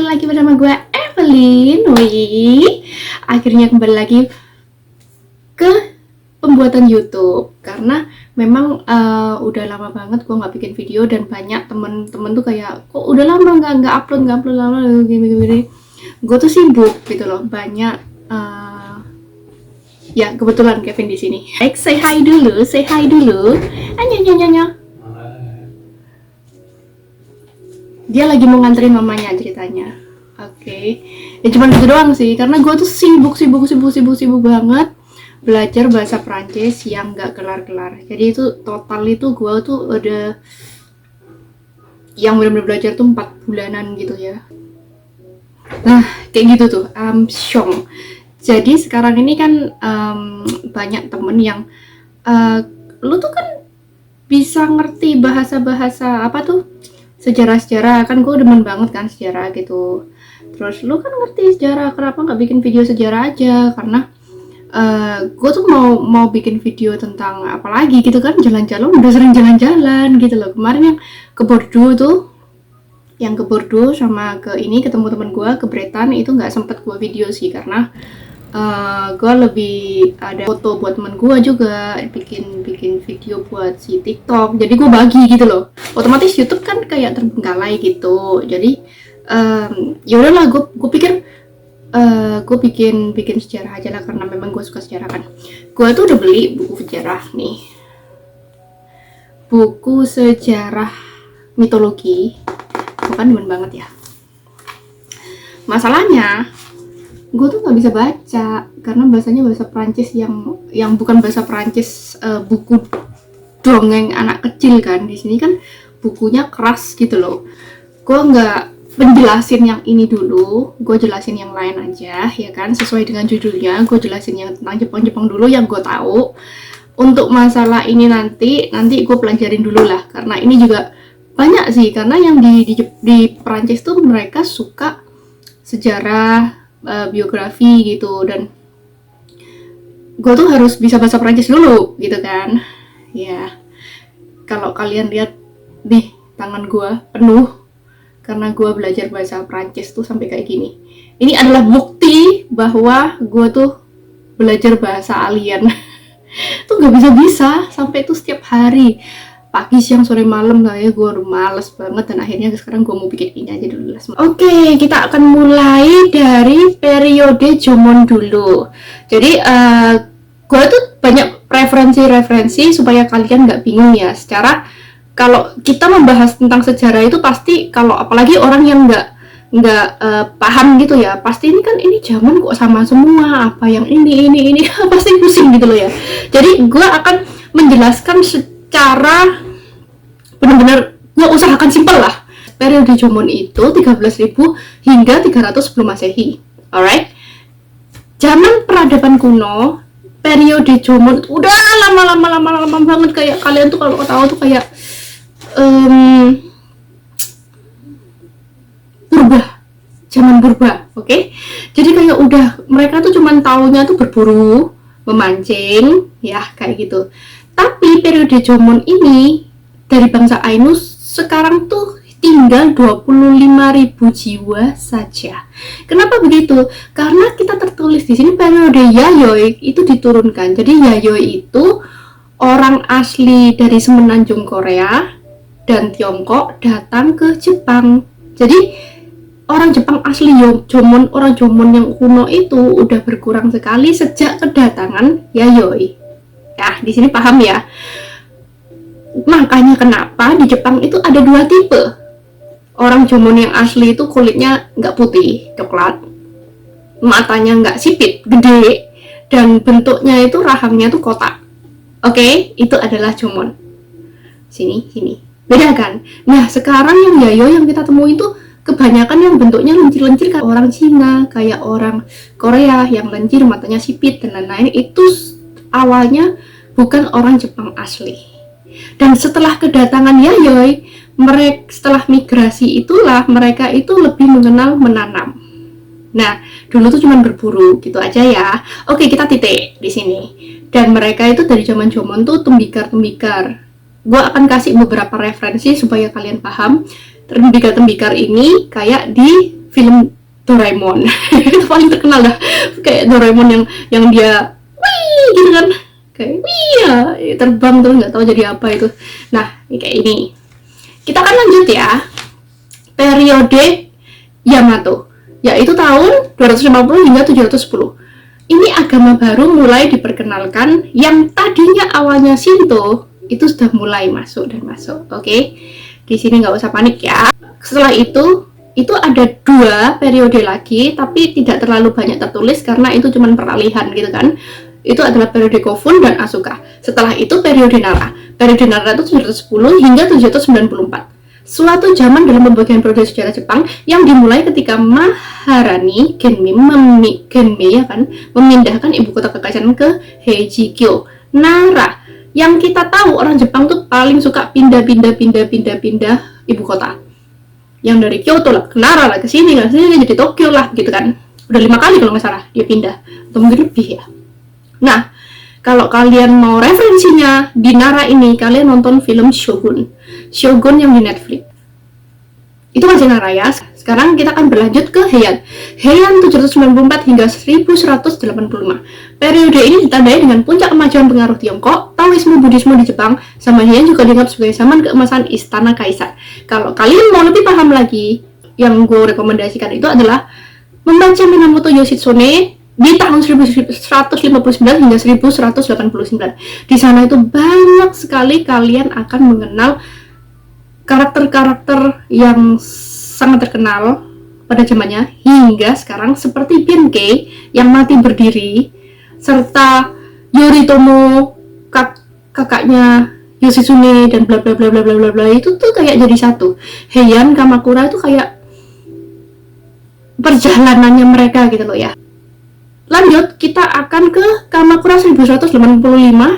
lagi bersama gue Evelyn. Wih, akhirnya kembali lagi ke pembuatan YouTube karena memang udah lama banget gue nggak bikin video dan banyak temen-temen tuh kayak kok udah lama nggak upload lama gini. Gue tuh sibuk gitu loh, banyak ya kebetulan Kevin di sini. Baik, say hi dulu. Anya. Dia lagi mau nganterin mamanya ceritanya. Oke. Ya cuma gitu doang sih, karena gue tuh sibuk banget belajar bahasa Prancis yang nggak kelar-kelar. Jadi itu total itu gue tuh udah yang benar-benar belajar tuh 4 bulanan gitu ya. Nah kayak gitu tuh, syong. Jadi sekarang ini kan banyak temen yang lu tuh kan bisa ngerti bahasa-bahasa apa tuh, sejarah kan gue demen banget kan sejarah gitu. Terus lu kan ngerti sejarah, kenapa nggak bikin video sejarah aja? Karena gue tuh mau bikin video tentang apa lagi gitu kan, jalan-jalan, udah sering jalan-jalan gitu loh. Kemarin yang ke Bordeaux tuh, yang ke Bordeaux sama ke ini ketemu temen gue ke Bretan, itu nggak sempet gue video sih karena gue lebih ada foto buat temen gue juga, bikin video buat si TikTok, jadi gue bagi gitu loh. Otomatis YouTube kan kayak terbengkalai gitu. Jadi ya udahlah, gue pikir gue bikin sejarah aja lah, karena memang gue suka sejarah kan. Gue tuh udah beli buku sejarah nih, buku sejarah mitologi. Gue kan demen banget ya. Masalahnya gue tuh nggak bisa baca karena bahasanya bahasa Prancis yang bukan bahasa Prancis, buku dongeng anak kecil kan. Di sini kan bukunya keras gitu loh. Gue nggak penjelasin yang ini dulu, gue jelasin yang lain aja ya kan, sesuai dengan judulnya. Gue jelasin yang tentang Jepang dulu yang gue tahu. Untuk masalah ini nanti gue pelajarin dulu lah, karena ini juga banyak sih, karena yang di Prancis tuh mereka suka sejarah, biografi gitu, dan gue tuh harus bisa bahasa Prancis dulu gitu kan ya. Kalau kalian lihat nih, tangan gue penuh karena gue belajar bahasa Prancis tuh sampai kayak gini. Ini adalah bukti bahwa gue tuh belajar bahasa alien tuh gak bisa sampai tuh setiap hari, pagi, siang, sore, malam. Kayak gue udah males banget, dan akhirnya sekarang gue mau bikin ini aja dulu. Oke, kita akan mulai dari periode Jomon dulu. Jadi gue tuh banyak referensi supaya kalian nggak bingung ya. Secara kalau kita membahas tentang sejarah itu pasti, kalau apalagi orang yang nggak paham gitu ya, pasti ini kan ini zaman kok sama semua, apa yang ini pasti pusing gitu loh ya. Jadi gue akan menjelaskan secara benar-benar, gue usahakan simpel lah. Periode Jomon itu 13.000 hingga 300 sebelum Masehi. Alright, zaman peradaban kuno, periode Jomon udah lama banget. Kayak kalian tuh kalau tahu tuh kayak zaman purba, oke? Jadi kayak udah, mereka tuh cuman taunya tuh berburu, memancing, ya kayak gitu. Tapi periode Jomon ini dari bangsa Ainu sekarang tuh tinggal 25.000 jiwa saja. Kenapa begitu? Karena kita tertulis di sini periode Yayoi itu diturunkan. Jadi Yayoi itu orang asli dari semenanjung Korea dan Tiongkok datang ke Jepang. Jadi orang Jepang asli Jomon, orang Jomon yang kuno itu udah berkurang sekali sejak kedatangan Yayoi. Ya, di sini paham ya. Makanya kenapa di Jepang itu ada 2 tipe. Orang Jomon yang asli itu kulitnya nggak putih, coklat, matanya nggak sipit, gede, dan bentuknya itu rahangnya tuh kotak. Oke, itu adalah Jomon. Sini, beda kan? Nah, sekarang yang Yayoi yang kita temui itu kebanyakan yang bentuknya lencir-lencir, kayak orang Cina, kayak orang Korea yang lencir, matanya sipit dan lain-lain. Itu awalnya bukan orang Jepang asli. Dan setelah kedatangan Yayoi, setelah migrasi itulah mereka itu lebih mengenal menanam. Nah, dulu tuh cuma berburu gitu aja ya. Oke, kita titik di sini. Dan mereka itu dari zaman Jomon tuh tembikar. Gue akan kasih beberapa referensi supaya kalian paham. Tembikar ini kayak di film Doraemon. Itu paling terkenal dah, kayak Doraemon yang dia wih gitu kan, kayak wih ya, terbang terus nggak tahu jadi apa itu. Nah kayak ini, kita akan lanjut ya, periode Yamato, yaitu tahun 250 hingga 710. Ini agama baru mulai diperkenalkan, yang tadinya awalnya Shinto itu sudah mulai masuk. Oke, di sini nggak usah panik ya. Setelah itu ada 2 periode lagi, tapi tidak terlalu banyak tertulis karena itu cuma peralihan gitu kan. Itu adalah periode Kofun dan Asuka. Setelah itu periode Nara. Periode Nara itu 710 hingga 794. Suatu zaman dalam pembagian periode sejarah Jepang yang dimulai ketika Maharani Genme memindahkan ibu kota kekaisaran ke Heijikyo, Nara. Yang kita tahu orang Jepang tuh paling suka pindah ibu kota. Yang dari Kyoto lah ke Nara lah, ke sini jadi Tokyo lah gitu kan. Udah 5 kali kalau nggak salah dia pindah, atau mungkin lebih ya. Nah, kalau kalian mau referensinya di Nara ini, kalian nonton film Shogun yang di Netflix. Itu masih Nara ya. Sekarang kita akan berlanjut ke Heian 794 hingga 1185. Periode ini ditandai dengan puncak kemajuan pengaruh Tiongkok, Taoisme, Buddhisme di Jepang, sama Heian juga dianggap sebagai zaman keemasan istana kaisar. Kalau kalian mau lebih paham lagi, yang gue rekomendasikan itu adalah membaca Minamoto Yoshitsune di tahun 1159 hingga 1189. Di sana itu banyak sekali kalian akan mengenal karakter-karakter yang sangat terkenal pada zamannya hingga sekarang, seperti Benkei yang mati berdiri, serta Yoritomo kakaknya Yoshitsune dan bla bla bla bla bla bla, itu tuh kayak jadi satu. Heian Kamakura itu kayak perjalanannya mereka gitu loh ya. Lanjut, kita akan ke Kamakura 1185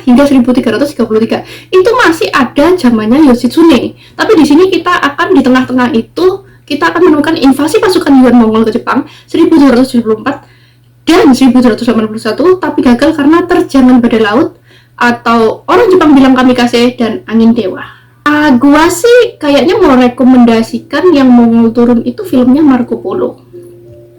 hingga 1333. Itu masih ada zamannya Yoshitsune. Tapi di sini kita akan di tengah-tengah itu, kita akan menemukan invasi pasukan Yuan Mongol ke Jepang 1774 dan 1781, tapi gagal karena terjangan badai laut, atau orang Jepang bilang kamikaze, dan angin dewa. Gua sih kayaknya mau rekomendasikan yang Mongol turun itu filmnya Marco Polo.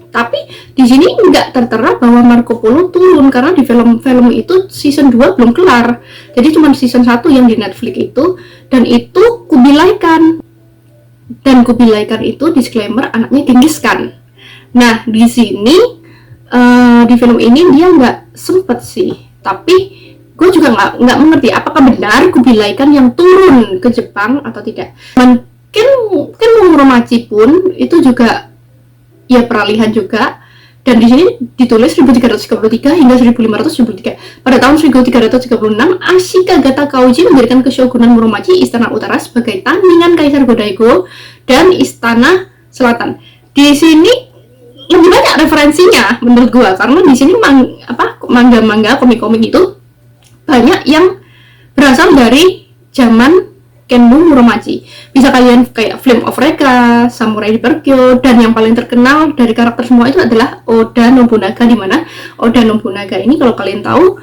Tapi di sini nggak tertera bahwa Marco Polo turun, karena di film itu season 2 belum kelar. Jadi cuma season 1 yang di Netflix itu, dan itu Kubilai Khan. Dan Kubilai Khan itu disclaimer anaknya Genghis Khan. Nah, di sini di film ini dia nggak sempet sih. Tapi gue juga nggak mengerti apakah benar Kubilai Khan yang turun ke Jepang atau tidak. Mungkin Muromachi pun itu juga ya peralihan juga, dan di sini ditulis 1333 hingga 1573. Pada tahun 1336, Ashikagata Kauji mendirikan Keshogunan Muromachi, Istana Utara, sebagai tandingan Kaisar Go-Daigo dan Istana Selatan. Di sini lebih banyak referensinya menurut gua, karena di sini manga-manga, komik-komik itu banyak yang berasal dari zaman Kenmu Muromachi. Bisa kalian kayak Flame of Recca, Samurai Berkyo, dan yang paling terkenal dari karakter semua itu adalah Oda Nobunaga, di mana Oda Nobunaga ini kalau kalian tahu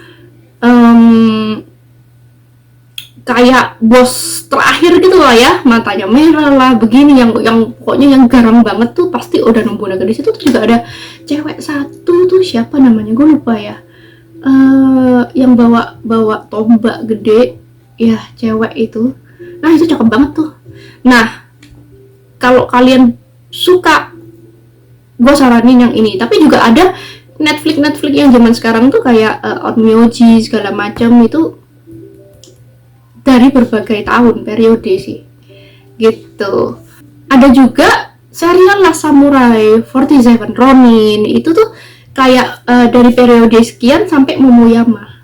kayak bos terakhir gitu lah ya, matanya merah lah begini, yang pokoknya yang garang banget tuh pasti Oda Nobunaga. Di situ tuh juga ada cewek satu tuh, siapa namanya gue lupa ya, yang bawa tombak gede ya, cewek itu. Nah itu cakep banget tuh. Nah kalau kalian suka, gue saranin yang ini. Tapi juga ada Netflix yang zaman sekarang tuh kayak Onmyoji segala macam, itu dari berbagai tahun periode sih gitu. Ada juga serial La Samurai 47 Ronin, itu tuh kayak dari periode sekian sampai Momoyama.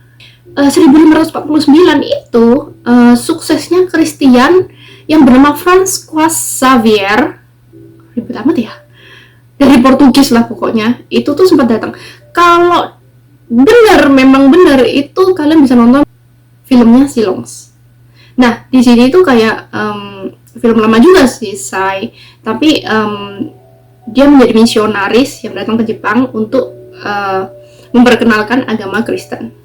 1549 itu suksesnya Christian yang bernama François Xavier, ribet amat ya, dari Portugis lah pokoknya, itu tuh sempat datang. Kalau memang benar itu, kalian bisa nonton filmnya Silongs. Nah di sini tuh kayak film lama juga sih, tapi dia menjadi misionaris yang datang ke Jepang untuk memperkenalkan agama Kristen.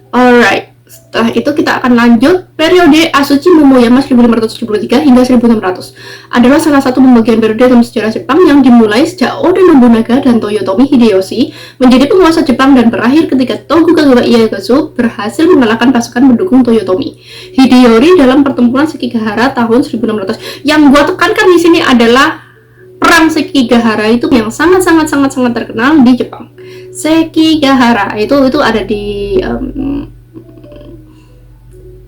Alright, Setelah itu kita akan lanjut periode Asuchi Momoyama 1573 hingga 1600. Adalah salah satu pembagian periode dalam sejarah Jepang yang dimulai sejak Oda Nobunaga dan Toyotomi Hideyoshi menjadi penguasa Jepang dan berakhir ketika Tokugawa Ieyasu berhasil mengalahkan pasukan pendukung Toyotomi Hideyori dalam pertempuran Sekigahara tahun 1600. Yang gua tekankan di sini adalah perang Sekigahara itu yang sangat terkenal di Jepang. Sekigahara itu ada di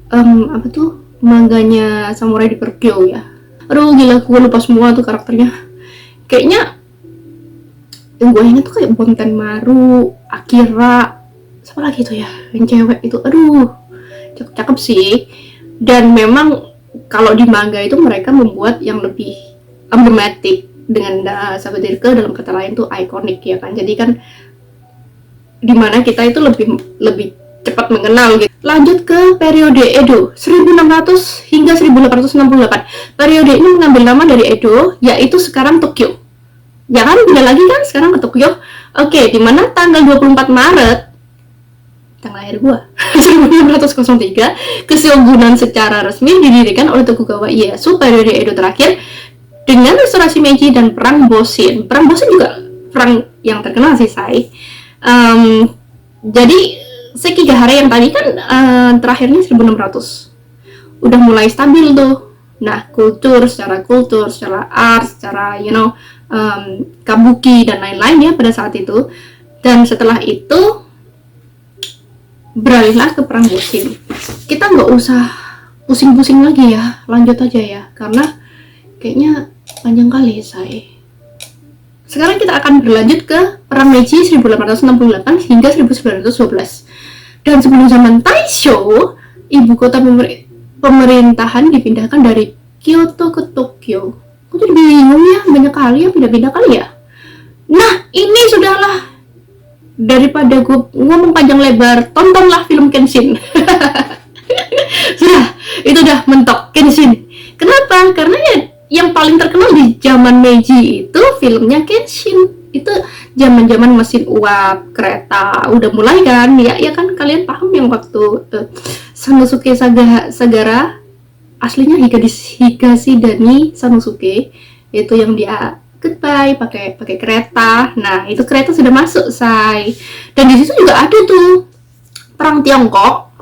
apa tuh manganya Samurai di Tokyo ya. Aduh gila, gue lupa semua tuh karakternya. Kayaknya yang gue ingat tuh kayak Bontenmaru, Akira, siapa lagi tuh ya yang cewek itu. Aduh cakep sih. Dan memang kalau di manga itu mereka membuat yang lebih emblematik dengan Sabadirke, dalam kata lain tuh ikonik ya kan. Jadi kan dimana kita itu lebih cepat mengenal gitu. Lanjut ke periode Edo 1600 hingga 1868. Periode ini mengambil nama dari Edo, yaitu sekarang Tokyo. Ya kan, beda lagi kan sekarang ke Tokyo. Oke, dimana tanggal 24 Maret tanggal lahir gua 1603 keshogunan secara resmi didirikan oleh Tokugawa Ieyasu. Periode Edo terakhir dengan restorasi Meiji dan perang Boshin. Perang Boshin juga perang yang terkenal sih, say. Jadi Sekigahara yang tadi kan terakhirnya 1600. Udah mulai stabil tuh. Nah, secara art, secara kabuki dan lain-lain ya pada saat itu. Dan setelah itu beralihlah ke perang Boshin. Kita nggak usah pusing-pusing lagi ya, lanjut aja ya, karena kayaknya panjang kali saya. Sekarang kita akan berlanjut ke perang Meiji 1868 hingga 1912. Dan sebelum zaman Taisho, ibu kota pemerintahan dipindahkan dari Kyoto ke Tokyo. Aku jadi bingung ya, banyak kali ya pindah-pindah kali ya. Nah, ini sudahlah, daripada gue ngomong panjang lebar, tontonlah film Kenshin. Sudah, itu udah mentok Kenshin. Kenapa? Karena ya yang paling terkenal di zaman Meiji itu filmnya Kenshin. Itu zaman-zaman mesin uap, kereta udah mulai kan, ya kan, kalian paham yang waktu Sanosuke Sagara aslinya Higashidani Sanosuke, itu yang dia goodbye pakai kereta. Nah, itu kereta sudah masuk, say. Dan di situ juga ada tuh perang Tiongkok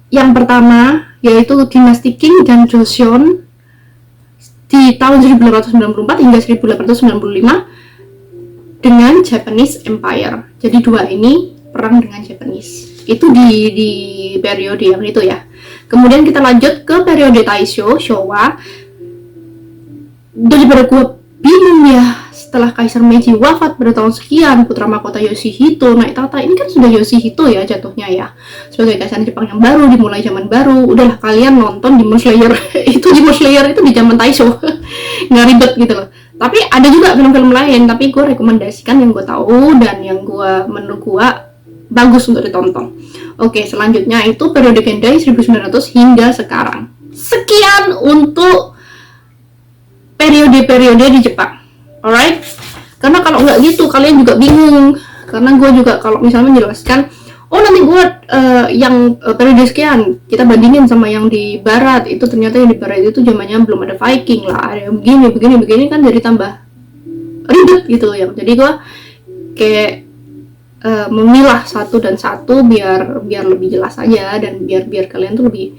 yang pertama, yaitu dinasti Qing dan Joseon di tahun 1894 hingga 1895 dengan Japanese Empire. Jadi dua ini perang dengan Japanese. Itu di periode yang itu ya. Kemudian kita lanjut ke periode Taisho, Showa. Daripada gue bingung ya, setelah Kaisar Meiji wafat pada tahun sekian, putra mahkota Yoshihito naik tahta. Ini kan sudah Yoshihito ya jatuhnya ya, sebagai kaisar Jepang yang baru, dimulai zaman baru. Udahlah kalian nonton Demon Slayer. Demon Slayer itu di zaman Taisho. Nggak ribet gitu loh. Tapi ada juga film-film lain, tapi gue rekomendasikan yang gue tahu dan yang menurut gue bagus untuk ditonton. Oke, selanjutnya itu periode Gendai 1900 hingga sekarang. Sekian untuk periode-periode di Jepang. Alright? Karena kalau nggak gitu kalian juga bingung. Karena gue juga kalau misalnya menjelaskan, nanti gue periode sekian kita bandingin sama yang di barat, itu ternyata yang di barat itu zamannya belum ada Viking lah, ada yang begini kan, jadi tambah ribet gitu ya. Jadi gue kayak memilah satu dan satu biar lebih jelas aja, dan biar kalian tuh lebih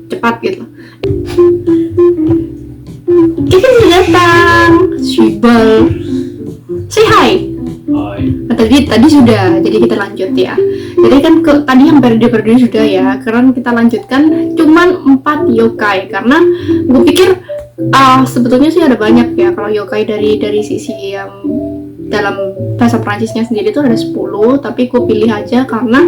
cepat gitu. Kita sudah datang, Shibal. Say hi. Tadi sudah, jadi kita lanjut ya. Jadi kan tadi yang periode sudah ya. Sekarang kita lanjutkan cuman 4 yokai, karena gue pikir sebetulnya sih ada banyak ya. Kalau yokai dari sisi yang dalam bahasa Perancisnya sendiri itu ada 10, tapi gue pilih aja karena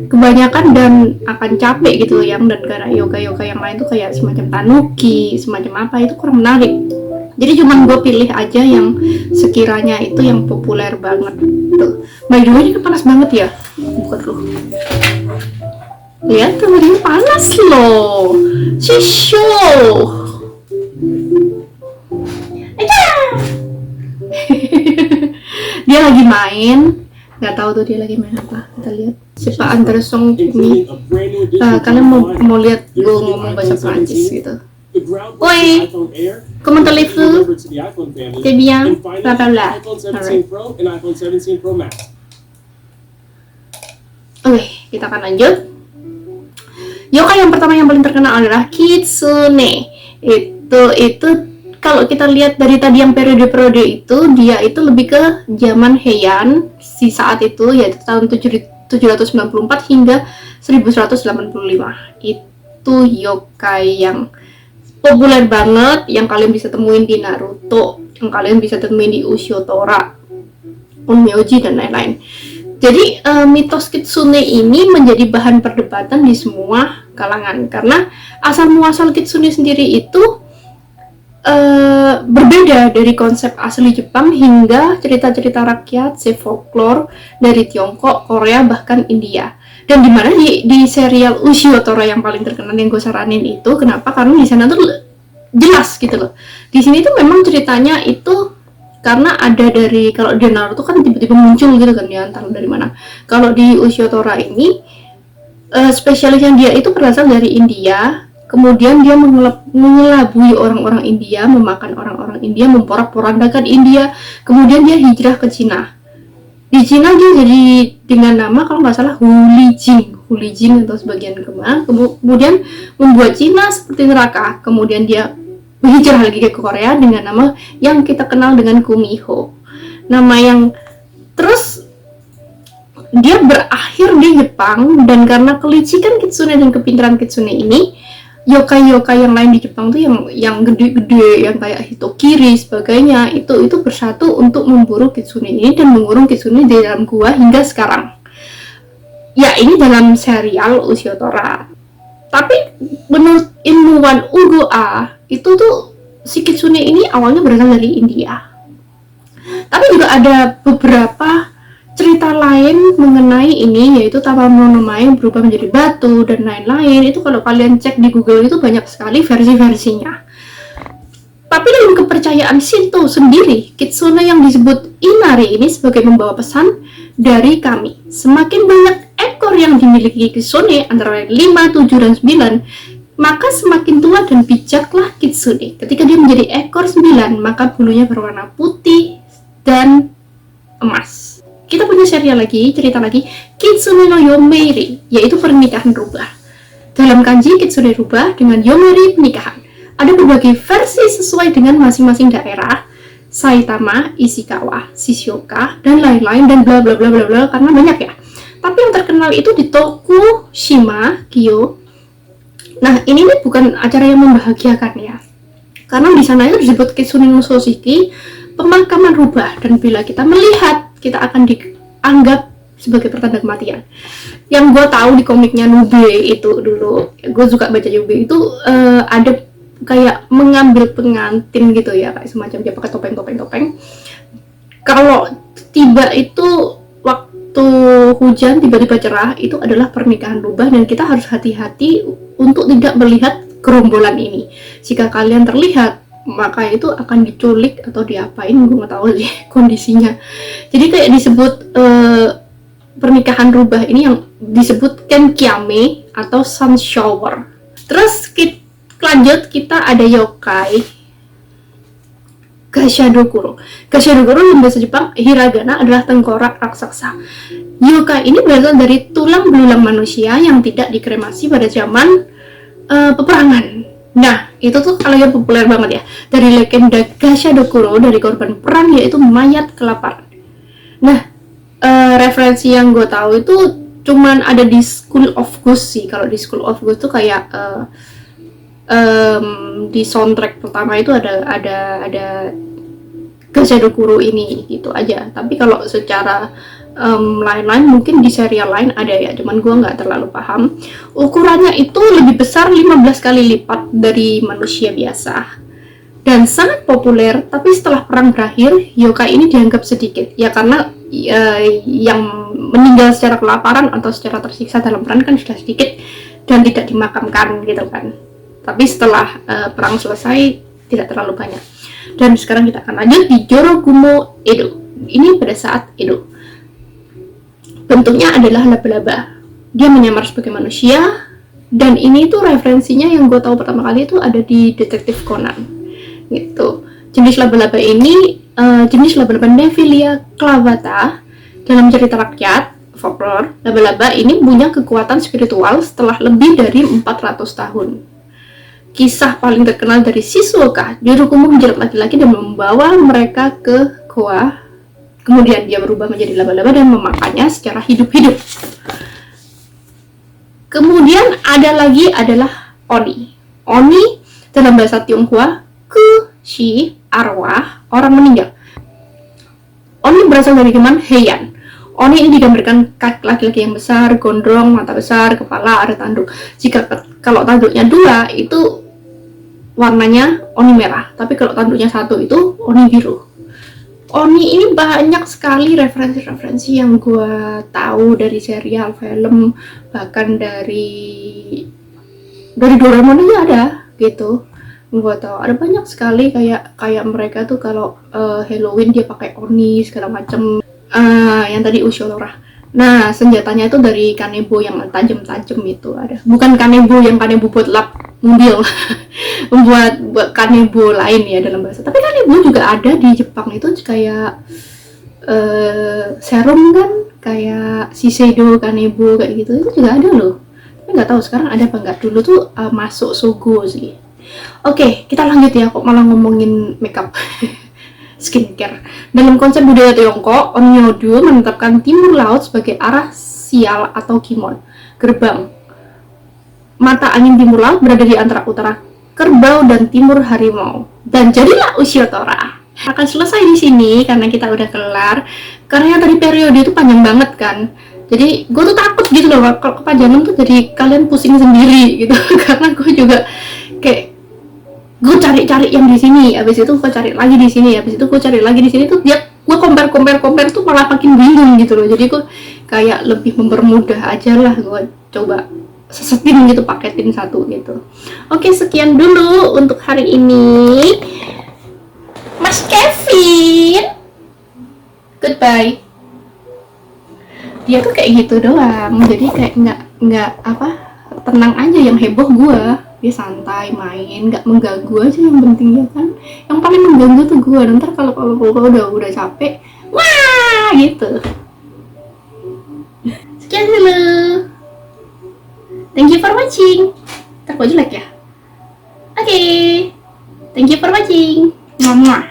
kebanyakan dan akan capek gitu yang, dan karena yokai-yokai yang lain tuh kayak semacam tanuki, semacam apa, itu kurang menarik. Jadi cuman gue pilih aja yang sekiranya itu yang populer banget tuh. By the way, ini kan panas banget ya. Buka dulu. Lihat tuh, ini panas loh. Shisho. Dia lagi main Nggak tahu tuh dia lagi main apa. Kita lihat. Siapa Anderson ini. Kalian mau lihat gue ngomong bahasa Prancis gitu. Oi, comment allez-vous? C'est bien, bla bla bla. Alright. Oke, kita akan lanjut. Yokai yang pertama yang paling terkenal adalah Kitsune. Itu kalau kita lihat dari tadi yang periode-periode itu, dia itu lebih ke zaman Heian si saat itu, yaitu tahun 794 hingga 1185. Itu yokai yang populer banget, yang kalian bisa temuin di Naruto, yang kalian bisa temuin di Uchitora, Onmyoji, dan lain-lain. Jadi mitos Kitsune ini menjadi bahan perdebatan di semua kalangan, karena asal muasal Kitsune sendiri itu berbeda dari konsep asli Jepang hingga cerita-cerita rakyat, folklore dari Tiongkok, Korea, bahkan India. Dan dimana di serial Uchitora yang paling terkenal yang gue saranin itu, kenapa? Karena di sana tuh jelas gitu loh. Di sini tuh memang ceritanya itu karena ada dari, kalau di Naruto kan tiba-tiba muncul gitu kan ya, entah dari mana. Kalau di Uchitora ini spesialisnya dia itu berasal dari India, kemudian dia mengelabui orang-orang India, memakan orang-orang India, memporak-porandakan India, kemudian dia hijrah ke Cina. Di Cina dia jadi dengan nama kalau nggak salah Hulijing atau sebagian kemana, kemudian membuat Cina seperti neraka, kemudian dia hijrah lagi ke Korea dengan nama yang kita kenal dengan Kumiho, nama yang terus dia berakhir di Jepang. Dan karena kelicikan Kitsune dan kepintaran Kitsune ini, yokai-yokai yang lain di Jepang tuh yang gede-gede, yang kayak Hitokiri sebagainya, itu bersatu untuk memburu Kitsune ini dan mengurung Kitsune di dalam gua hingga sekarang. Ya, ini dalam serial Uchitora. Tapi menurut ilmuwan Ugo A, itu tuh si Kitsune ini awalnya berasal dari India. Tapi juga ada beberapa cerita lain mengenai ini, yaitu Tabamonomae yang berubah menjadi batu dan lain-lain. Itu kalau kalian cek di Google itu banyak sekali versi-versinya. Tapi dalam kepercayaan Shinto sendiri, Kitsune yang disebut Inari ini sebagai membawa pesan dari kami. Semakin banyak ekor yang dimiliki Kitsune, antara 5, 7, dan 9, maka semakin tua dan bijaklah Kitsune. Ketika dia menjadi ekor 9, maka bulunya berwarna putih dan emas. Kita punya serial lagi, cerita lagi, Kitsune no Yomeiri, yaitu pernikahan rubah. Dalam kanji, Kitsune rubah dengan Yomeiri pernikahan. Ada berbagai versi sesuai dengan masing-masing daerah, Saitama, Ishikawa, Shizuoka, dan lain-lain, dan bla bla bla bla bla, karena banyak ya. Tapi yang terkenal itu di Tokushima, Kyo. Nah, ini nih bukan acara yang membahagiakan ya, karena di sana itu disebut Kitsune no Soshiki, pemakaman rubah, dan bila kita melihat, kita akan dianggap sebagai pertanda kematian. Yang gue tahu di komiknya Nube itu dulu, gue suka baca Nube itu, ada kayak mengambil pengantin gitu ya, kayak semacam dia pakai topeng. Kalau tiba itu waktu hujan tiba-tiba cerah, itu adalah pernikahan rubah, dan kita harus hati-hati untuk tidak melihat gerombolan ini. Jika kalian terlihat, maka itu akan diculik atau diapain, gue nggak tahu sih kondisinya. Jadi kayak disebut pernikahan rubah ini yang disebut Kenkiame atau sun shower. Terus lanjut, kita ada yokai Gashadokuro. Gashadokuro dalam bahasa Jepang hiragana adalah tengkorak raksasa. Yokai ini berasal dari tulang belulang manusia yang tidak dikremasi pada zaman peperangan. Nah, itu tuh kalau yang populer banget ya, dari legenda Gashadokuro, dari korban perang, yaitu mayat kelaparan. Nah, referensi yang gue tahu itu cuman ada di School of Ghost sih. Kalau di School of Ghost tuh kayak di soundtrack pertama itu ada Gashadokuro ini gitu aja. Tapi kalau secara lain-lain mungkin di serial lain ada ya, cuman gue nggak terlalu paham. Ukurannya itu lebih besar 15 kali lipat dari manusia biasa dan sangat populer. Tapi setelah perang berakhir, yokai ini dianggap sedikit ya, karena yang meninggal secara kelaparan atau secara tersiksa dalam perang kan sudah sedikit dan tidak dimakamkan gitu kan. Tapi setelah perang selesai tidak terlalu banyak. Dan sekarang kita akan lanjut di Jorogumo Edo. Ini pada saat Edo. bentuknya adalah laba-laba. Dia menyamar sebagai manusia, dan ini tuh referensinya yang gue tahu pertama kali itu ada di Detektif Conan gitu. Jenis laba-laba ini jenis laba-laba Nephilia clavata. Dalam cerita rakyat folklore, laba-laba ini punya kekuatan spiritual setelah lebih dari 400 tahun. Kisah paling terkenal dari Shizuoka, juru kumo menjerat laki-laki dan membawa mereka ke goa. Kemudian dia berubah menjadi laba-laba dan memakannya secara hidup-hidup. Kemudian ada lagi adalah Oni. Oni dalam bahasa Tionghoa, Kushi, arwah orang meninggal. Oni berasal dari geman Heian. Oni ini digambarkan laki-laki yang besar, gondrong, mata besar, kepala, ada tanduk. Jika kalau tanduknya 2 itu warnanya Oni merah, tapi kalau tanduknya 1 itu Oni biru. Oni ini banyak sekali referensi-referensi yang gue tahu dari serial, film, bahkan dari Doraemon aja ada gitu. Gue tahu ada banyak sekali kayak mereka tuh kalau Halloween dia pakai Oni segala macam. Yang tadi Ushulora. Nah, senjatanya itu dari kanebo yang tajam-tajam itu ada. Bukan kanebo yang kanebo buat lap mobil. buat kanebo lain ya dalam bahasa. Tapi kanebo juga ada di Jepang itu kayak serum kan, kayak Shiseido kanebo kayak gitu. Itu juga ada loh. Tapi nggak tahu sekarang ada apa nggak. Dulu tuh masuk Sogo sih. Oke, kita lanjut ya, kok malah ngomongin makeup. Skincare. Dalam konsep budaya Tiongkok, Onnyeongdo menetapkan timur laut sebagai arah sial atau Kimon, gerbang. Mata angin timur laut berada di antara utara kerbau dan timur harimau. Dan jadilah Ushitora. Akan selesai di sini karena kita udah kelar. Karena yang tadi periode itu panjang banget kan. Jadi gue tuh takut gitu loh kalau kepanjangan tuh jadi kalian pusing sendiri gitu. Karena gue juga kayak gue cari-cari yang di sini, abis itu gue cari lagi di sini, abis itu gue cari lagi di sini tuh dia gue compare tuh malah makin bingung gitu loh. Jadi gue kayak lebih mempermudah aja lah, gue coba sesetin gitu, paketin satu gitu. Oke, sekian dulu untuk hari ini, Mas Kevin. Goodbye. Dia tuh kayak gitu doang, jadi kayak nggak apa, tenang aja, yang heboh gue. Dia santai main, nggak mengganggu aja yang penting ya kan. Yang paling mengganggu tuh gue. Ntar kalau udah capek, wah gitu. Sekian dulu. Thank you for watching. Ntar gue jelek ya. Oke. Thank you for watching. Mwah.